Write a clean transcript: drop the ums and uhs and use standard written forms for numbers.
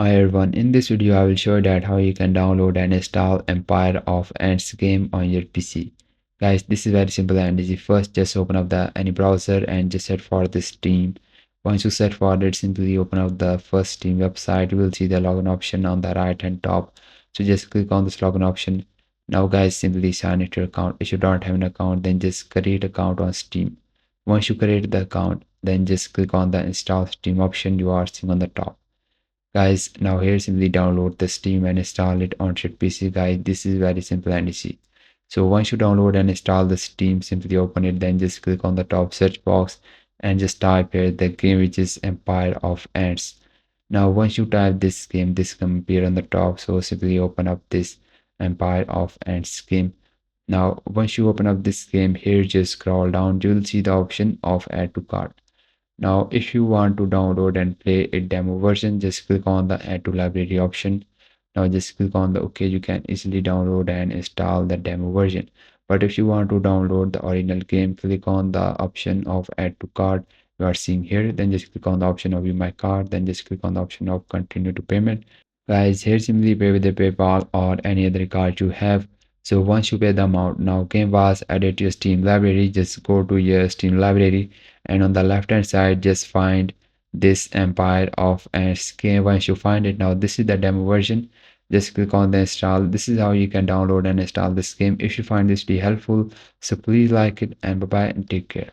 Hi everyone, in this video I will show you that how you can download and install Empire of Ants game on your PC. Guys, this is very simple and easy. First, just open up the any browser and just search for this Steam. Once you search for it, simply open up the first Steam website. You will see the login option on the right hand top. So just click on this login option. Now guys, simply sign into your account. If you don't have an account, then just create account on Steam. Once you create the account, then just click on the install Steam option you are seeing on the top. Guys, now here simply download the Steam and install it on your PC. Guys, this is very simple and easy. So once you download and install the Steam, simply open it, then just click on the top search box and just type here the game, which is Empire of Ants. Now once you type this game, this can appear on the top. So simply open up this Empire of Ants game. Now once you open up this game, here just scroll down, you will see the option of add to cart. Now, if you want to download and play a demo version, just click on the add to library option. Now just click on the OK. You can easily download and install the demo version. But if you want to download the original game, click on the option of add to cart you are seeing here. Then just click on the option of view my card. Then just click on the option of continue to payment. Guys, here simply pay with the PayPal or any other card you have. So once you pay the amount, now game was added to your Steam library. Just go to your Steam library and on the left hand side just find this Empire of Ants game. Once you find it, now this is the demo version. Just click on the install. This is how you can download and install this game. If you find this to be helpful, so please like it and bye bye and take care.